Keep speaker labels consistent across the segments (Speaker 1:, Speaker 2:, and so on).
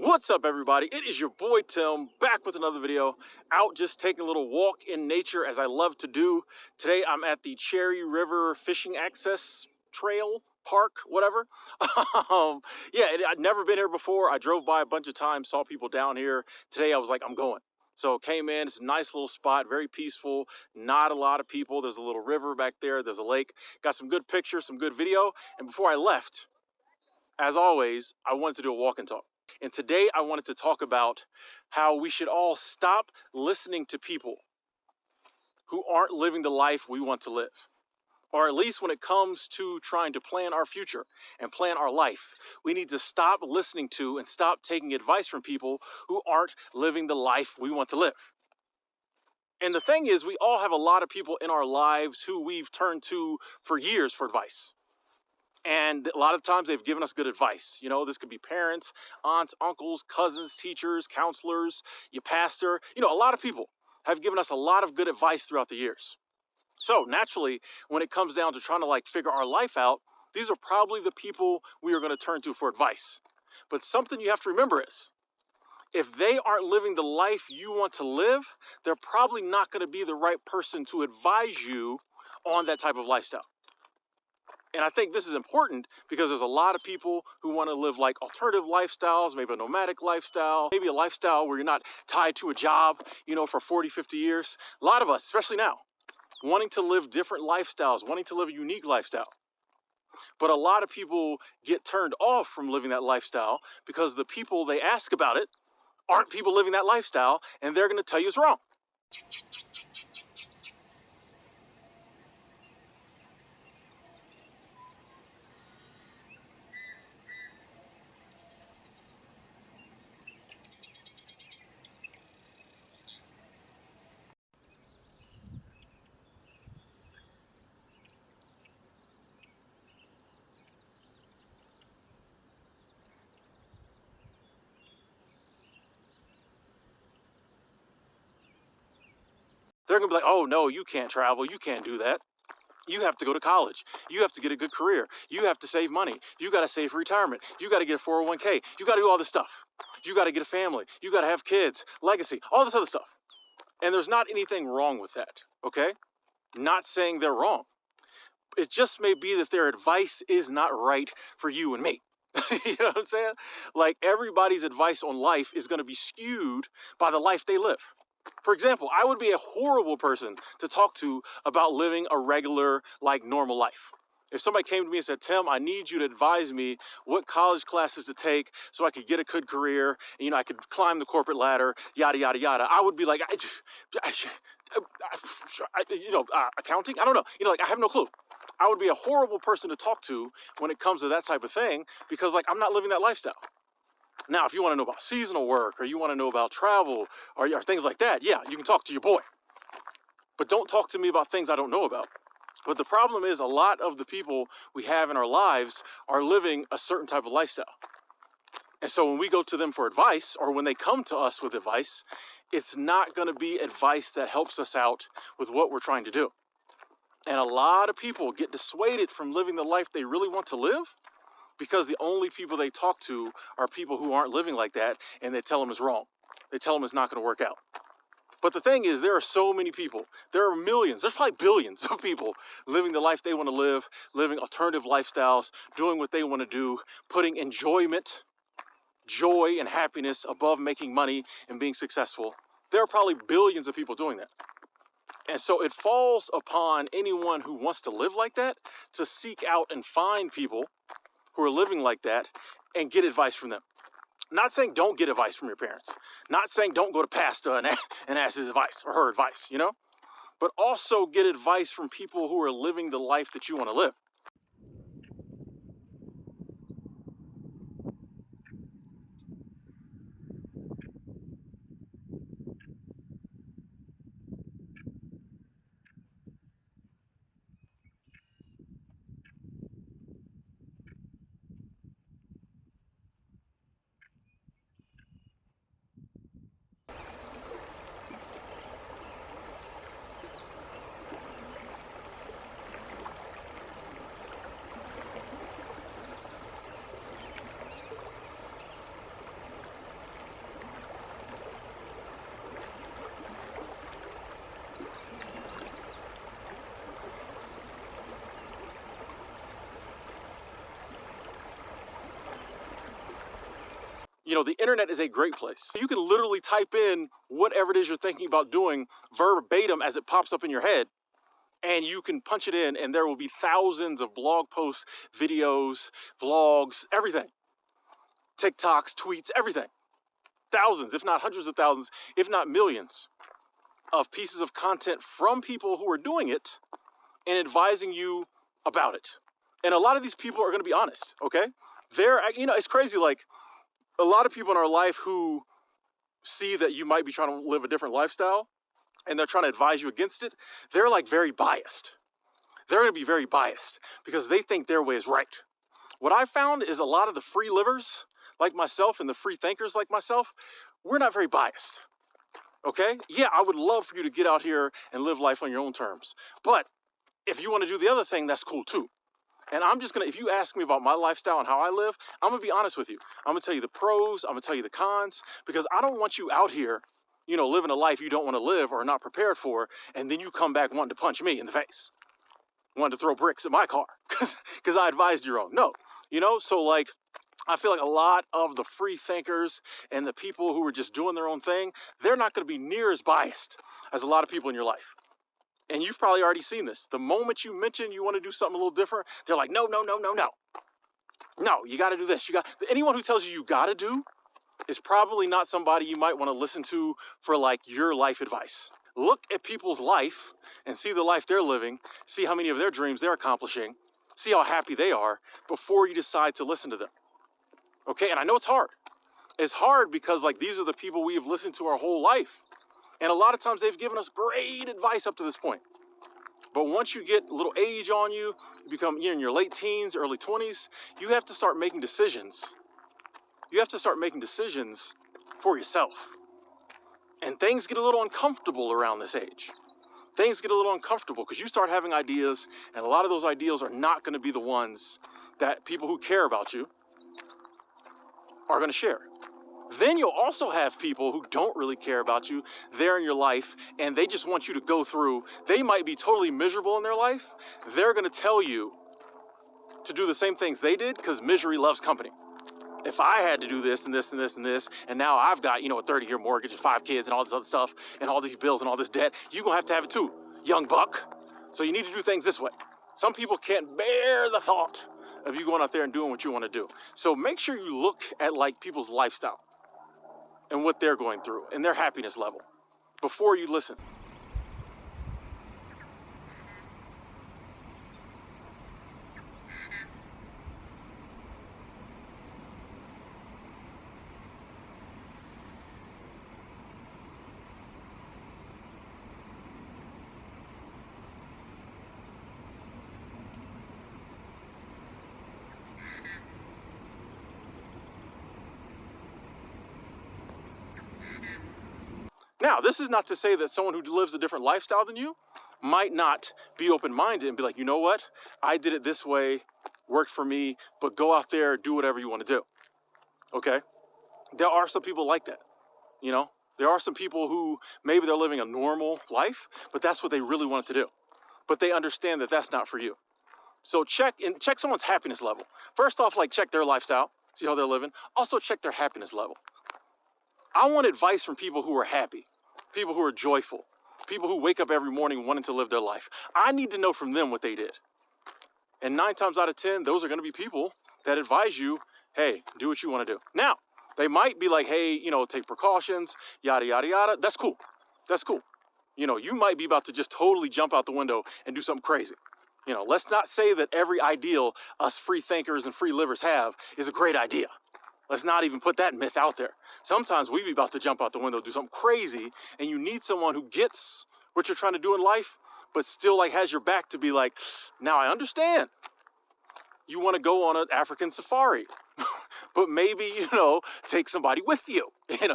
Speaker 1: What's up, everybody? It is your boy Tim, back with another video. Out just taking a little walk in nature, as I love to do. Today I'm at the Cherry River Fishing Access Trail, Park, whatever. I'd never been here before. I drove by a bunch of times, saw people down here. Today I was like, I'm going. So came in, it's a nice little spot, very peaceful, not a lot of people. There's a little river back there, there's a lake. Got some good pictures, some good video. And before I left, as always, I wanted to do a walk and talk. And today I wanted to talk about how we should all stop listening to people who aren't living the life we want to live. Or at least when it comes to trying to plan our future and plan our life, we need to stop listening to and stop taking advice from people who aren't living the life we want to live. And the thing is, we all have a lot of people in our lives who we've turned to for years for advice. And a lot of times they've given us good advice. You know, this could be parents, aunts, uncles, cousins, teachers, counselors, your pastor. You know, a lot of people have given us a lot of good advice throughout the years. So naturally, when it comes down to trying to figure our life out, these are probably the people we are going to turn to for advice. But something you have to remember is, if they aren't living the life you want to live, they're probably not going to be the right person to advise you on that type of lifestyle. And I think this is important because there's a lot of people who want to live alternative lifestyles, maybe a nomadic lifestyle, maybe a lifestyle where you're not tied to a job, for 40, 50 years. A lot of us, especially now, wanting to live different lifestyles, wanting to live a unique lifestyle. But a lot of people get turned off from living that lifestyle because the people they ask about it aren't people living that lifestyle, and they're going to tell you it's wrong. They're going to be like, oh, no, you can't travel. You can't do that. You have to go to college. You have to get a good career. You have to save money. You got to save for retirement. You got to get a 401k. You got to do all this stuff. You got to get a family. You got to have kids, legacy, all this other stuff. And there's not anything wrong with that, okay? Not saying they're wrong. It just may be that their advice is not right for you and me. You know what I'm saying? Everybody's advice on life is going to be skewed by the life they live. For example, I would be a horrible person to talk to about living a regular, normal life. If somebody came to me and said, Tim, I need you to advise me what college classes to take so I could get a good career, and, I could climb the corporate ladder, yada, yada, yada, I would be like, accounting? I don't know. I have no clue. I would be a horrible person to talk to when it comes to that type of thing because, I'm not living that lifestyle. Now, if you want to know about seasonal work or you want to know about travel or things like that, yeah, you can talk to your boy. But don't talk to me about things I don't know about. But the problem is a lot of the people we have in our lives are living a certain type of lifestyle. And so when we go to them for advice or when they come to us with advice, it's not going to be advice that helps us out with what we're trying to do. And a lot of people get dissuaded from living the life they really want to live because the only people they talk to are people who aren't living like that, and they tell them it's wrong. They tell them it's not going to work out. But the thing is, there are so many people. There are millions, there's probably billions of people living the life they want to live, living alternative lifestyles, doing what they want to do, putting enjoyment, joy, and happiness above making money and being successful. There are probably billions of people doing that. And so it falls upon anyone who wants to live like that to seek out and find people who are living like that and get advice from them. Not saying don't get advice from your parents. Not saying don't go to pastor and ask his advice or her advice, But also get advice from people who are living the life that you want to live. You know, the internet is a great place. You can literally type in whatever it is you're thinking about doing verbatim as it pops up in your head, and you can punch it in, and there will be thousands of blog posts, videos, vlogs, everything. TikToks, tweets, everything. Thousands, if not hundreds of thousands, if not millions of pieces of content from people who are doing it and advising you about it. And a lot of these people are going to be honest, okay? It's crazy, like, a lot of people in our life who see that you might be trying to live a different lifestyle and they're trying to advise you against it, they're like very biased. They're going to be very biased because they think their way is right. What I found is a lot of the free livers like myself and the free thinkers like myself, we're not very biased. Okay? Yeah, I would love for you to get out here and live life on your own terms. But if you want to do the other thing, that's cool too. And I'm just going to, if you ask me about my lifestyle and how I live, I'm going to be honest with you. I'm going to tell you the pros, I'm going to tell you the cons, because I don't want you out here, living a life you don't want to live or not prepared for, and then you come back wanting to punch me in the face, wanting to throw bricks at my car, because I advised you wrong. No, so like, I feel like a lot of the free thinkers and the people who are just doing their own thing, they're not going to be near as biased as a lot of people in your life. And you've probably already seen this. The moment you mention you want to do something a little different, they're like, no. No, you got to do this. Anyone who tells you got to do is probably not somebody you might want to listen to for like your life advice. Look at people's life and see the life they're living, see how many of their dreams they're accomplishing, see how happy they are before you decide to listen to them. Okay, and I know it's hard. It's hard because like these are the people we have listened to our whole life. And a lot of times they've given us great advice up to this point. But once you get a little age on you, you become in your late teens, early 20s, you have to start making decisions. You have to start making decisions for yourself. And things get a little uncomfortable around this age. Things get a little uncomfortable because you start having ideas, and a lot of those ideas are not going to be the ones that people who care about you are going to share. Then you'll also have people who don't really care about you there in your life, and they just want you to go through. They might be totally miserable in their life. They're going to tell you to do the same things they did because misery loves company. If I had to do this and this and this and this, and now I've got, a 30-year mortgage and 5 kids and all this other stuff and all these bills and all this debt, you're going to have it too, young buck. So you need to do things this way. Some people can't bear the thought of you going out there and doing what you want to do. So make sure you look at like people's lifestyle and what they're going through and their happiness level before you listen. Now, this is not to say that someone who lives a different lifestyle than you might not be open-minded and be like, you know what? I did it this way, worked for me, but go out there, do whatever you want to do. Okay? There are some people like that, There are some people who maybe they're living a normal life, but that's what they really wanted to do. But they understand that that's not for you. So check someone's happiness level. First off, like check their lifestyle, see how they're living. Also check their happiness level. I want advice from people who are happy, people who are joyful, people who wake up every morning wanting to live their life. I need to know from them what they did. And 9 times out of 10, those are going to be people that advise you, hey, do what you want to do. Now, they might be like, hey, take precautions, yada, yada, yada. That's cool. That's cool. You might be about to just totally jump out the window and do something crazy. Let's not say that every ideal us free thinkers and free livers have is a great idea. Let's not even put that myth out there. Sometimes we be about to jump out the window, do something crazy, and you need someone who gets what you're trying to do in life, but still like has your back to be like, now I understand. You want to go on an African safari, but maybe, take somebody with you.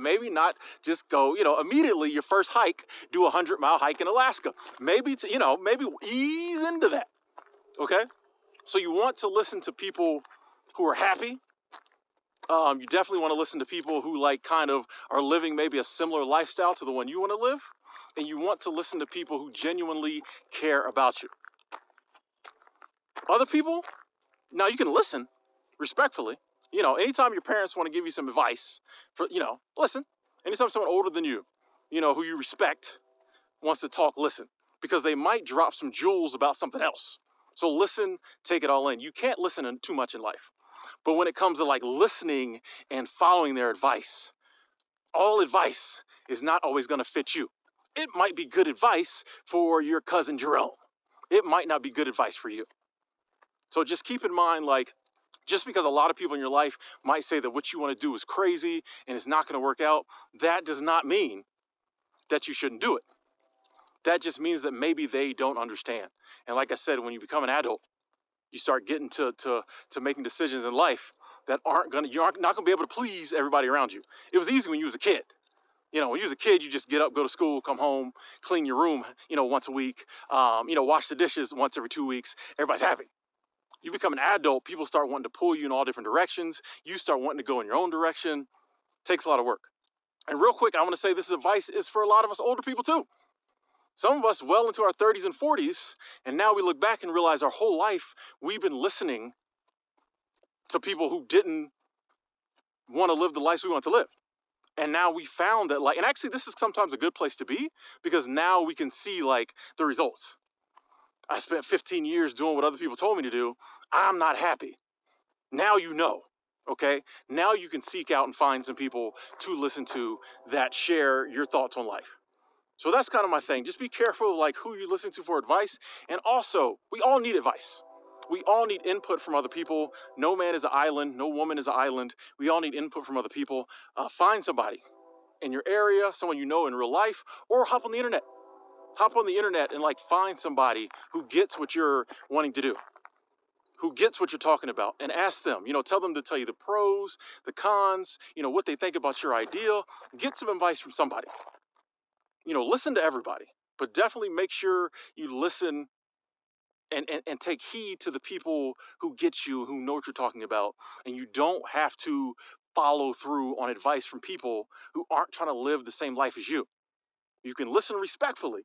Speaker 1: Maybe not just go, immediately your first hike, do a 100-mile hike in Alaska. Maybe ease into that. Okay? So you want to listen to people who are happy. You definitely want to listen to people who like kind of are living maybe a similar lifestyle to the one you want to live. And you want to listen to people who genuinely care about you. Other people, now you can listen respectfully. You know, anytime your parents want to give you some advice, listen. Anytime someone older than you, who you respect, wants to talk, listen, because they might drop some jewels about something else. So listen, take it all in. You can't listen too much in life. But when it comes to like listening and following their advice, all advice is not always going to fit you. It might be good advice for your cousin Jerome. It might not be good advice for you. So just keep in mind, like, just because a lot of people in your life might say that what you want to do is crazy and it's not going to work out, that does not mean that you shouldn't do it. That just means that maybe they don't understand. And like I said, when you become an adult, you start getting to making decisions in life that you're not gonna be able to please everybody around you. It was easy when you was a kid. When you was a kid, you just get up, go to school, come home, clean your room, once a week, wash the dishes once every 2 weeks. Everybody's happy. You become an adult, people start wanting to pull you in all different directions. You start wanting to go in your own direction. It takes a lot of work. And real quick, I want to say this advice is for a lot of us older people too. Some of us well into our 30s and 40s, and now we look back and realize our whole life we've been listening to people who didn't want to live the lives we want to live. And now we found that, and actually this is sometimes a good place to be, because now we can see the results. I spent 15 years doing what other people told me to do. I'm not happy. Now you know, okay? Now you can seek out and find some people to listen to that share your thoughts on life. So that's kind of my thing. Just be careful of who you listen to for advice. And also, we all need advice. We all need input from other people. No man is an island. No woman is an island. We all need input from other people. Find somebody in your area, someone you know in real life, or hop on the internet. Hop on the internet and find somebody who gets what you're wanting to do, who gets what you're talking about, and ask them. Tell them to tell you the pros, the cons, what they think about your idea. Get some advice from somebody. Listen to everybody, but definitely make sure you listen and take heed to the people who get you, who know what you're talking about. And you don't have to follow through on advice from people who aren't trying to live the same life as you. You can listen respectfully,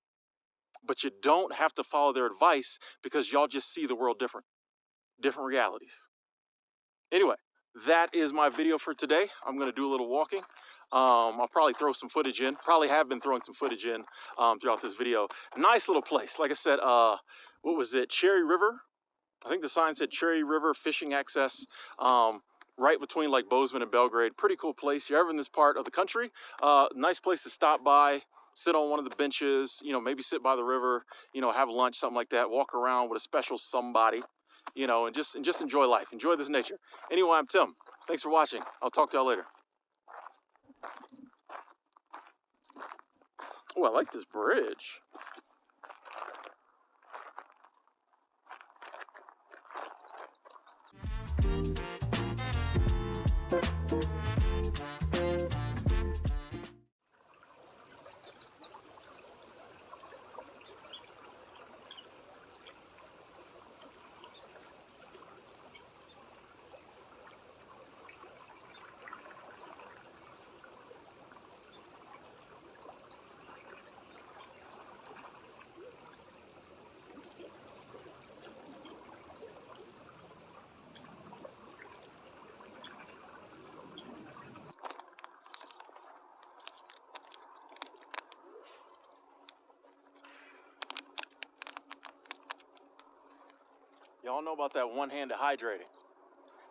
Speaker 1: but you don't have to follow their advice, because y'all just see the world different realities. Anyway, that is my video for today. I'm going to do a little walking. I'll probably throw some footage in. Probably have been throwing some footage in throughout this video. Nice little place. Like I said, what was it? Cherry River. I think the sign said Cherry River Fishing Access. Right between Bozeman and Belgrade. Pretty cool place. If you're ever in this part of the country, nice place to stop by, sit on one of the benches, maybe sit by the river, have lunch, something like that, walk around with a special somebody, and just enjoy life. Enjoy this nature. Anyway, I'm Tim. Thanks for watching. I'll talk to y'all later. Oh, I like this bridge. Y'all know about that one-handed hydrating.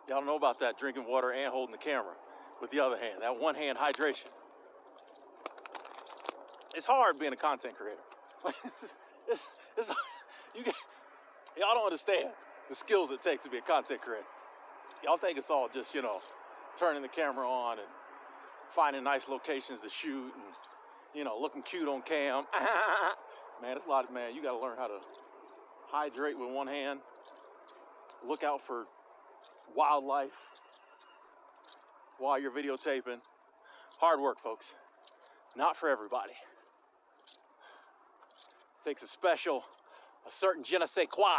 Speaker 1: Y'all know about that drinking water and holding the camera with the other hand. That one-hand hydration. It's hard being a content creator. Y'all don't understand the skills it takes to be a content creator. Y'all think it's all just, turning the camera on and finding nice locations to shoot and, looking cute on cam. Man, it's a lot, man. You got to learn how to hydrate with one hand. Look out for wildlife while you're videotaping. Hard work, folks. Not for everybody. Takes a certain je ne sais quoi.